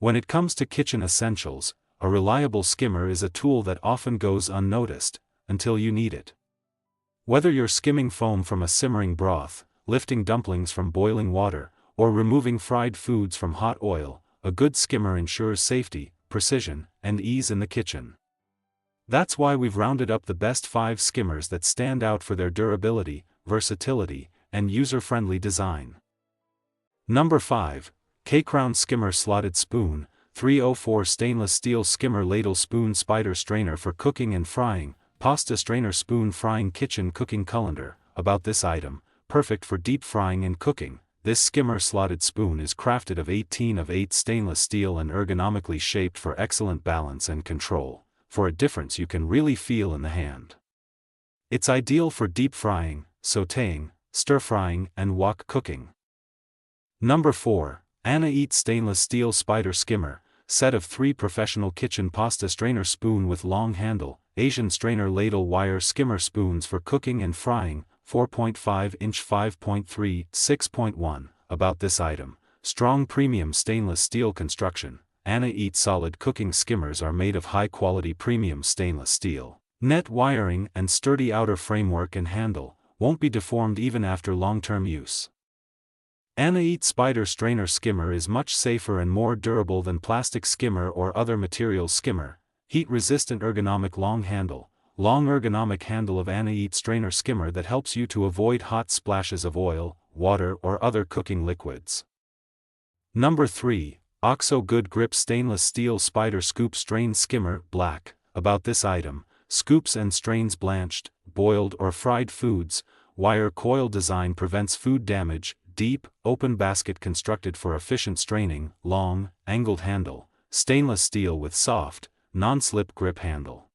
When it comes to kitchen essentials, a reliable skimmer is a tool that often goes unnoticed, until you need it. Whether you're skimming foam from a simmering broth, lifting dumplings from boiling water, or removing fried foods from hot oil, a good skimmer ensures safety, precision, and ease in the kitchen. That's why we've rounded up the best 5 skimmers that stand out for their durability, versatility, and user-friendly design. Number 5. K-Crown Skimmer Slotted Spoon, 304 Stainless Steel Skimmer Ladle Spoon Spider Strainer for cooking and frying, Pasta Strainer Spoon Frying Kitchen Cooking Colander. About this item, perfect for deep frying and cooking, this skimmer slotted spoon is crafted of 18/8 stainless steel and ergonomically shaped for excellent balance and control, for a difference you can really feel in the hand. It's ideal for deep frying, sautéing, stir-frying, and wok cooking. Number 4. Anna Eat Stainless Steel Spider Skimmer, set of 3 professional kitchen pasta strainer spoon with long handle, Asian strainer ladle wire skimmer spoons for cooking and frying, 4.5-inch 5.3, 6.1. About this item, strong premium stainless steel construction, Anna Eat solid cooking skimmers are made of high-quality premium stainless steel. Net wiring and sturdy outer framework and handle, won't be deformed even after long-term use. Anna Eat Spider Strainer Skimmer is much safer and more durable than plastic skimmer or other materials skimmer. Heat-resistant ergonomic long ergonomic handle of Anna Eat Strainer Skimmer that helps you to avoid hot splashes of oil, water or other cooking liquids. Number 3. OXO Good Grip Stainless Steel Spider Scoop Strain Skimmer Black. About this item, scoops and strains blanched, boiled or fried foods, wire coil design prevents food damage, deep, open basket constructed for efficient straining, long, angled handle, stainless steel with soft, non-slip grip handle.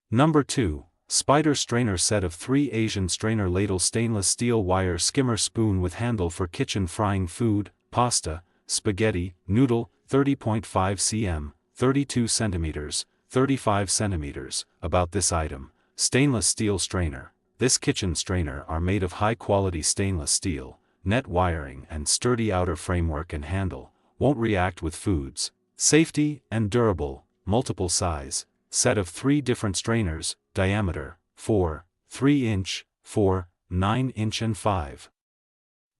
Number 2. Spider Strainer Set of 3 Asian Strainer Ladle Stainless Steel Wire Skimmer Spoon with handle for kitchen frying food, pasta, spaghetti, noodle, 30.5 cm, 32 cm, 35 cm. About this item, stainless steel strainer. This kitchen strainer are made of high-quality stainless steel, net wiring and sturdy outer framework and handle, won't react with foods. Safety and durable, multiple size, set of 3 different strainers, diameter, 4, 3-inch, 4, 9-inch and 5.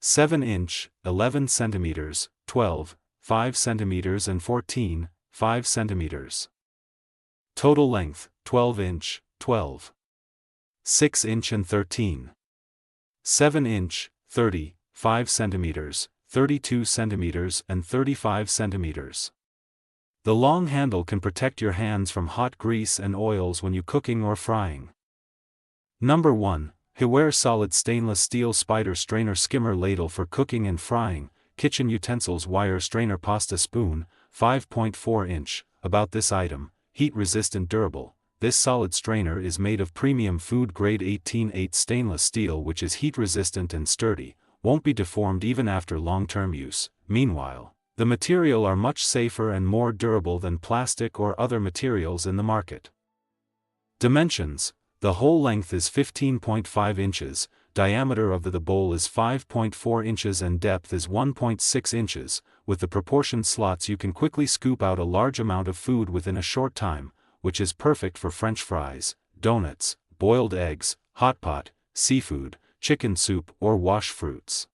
7-inch, 11 cm, 12, 5 cm and 14, 5 cm. Total length, 12-inch, 12. 6-inch and 13. 7-inch, 30, 5 cm, 32 cm and 35 cm. The long handle can protect your hands from hot grease and oils when you cooking or frying. Number 1. Hiware Solid Stainless Steel Spider Strainer Skimmer Ladle for cooking and frying, kitchen utensils wire strainer pasta spoon, 5.4-inch. About this item, heat-resistant durable, this solid strainer is made of premium food-grade 18/8 stainless steel which is heat-resistant and sturdy, won't be deformed even after long-term use. Meanwhile, the material are much safer and more durable than plastic or other materials in the market. Dimensions: the whole length is 15.5 inches, diameter of the bowl is 5.4 inches and depth is 1.6 inches. With the proportioned slots you can quickly scoop out a large amount of food within a short time, which is perfect for French fries, donuts, boiled eggs, hot pot, seafood, chicken soup or wash fruits.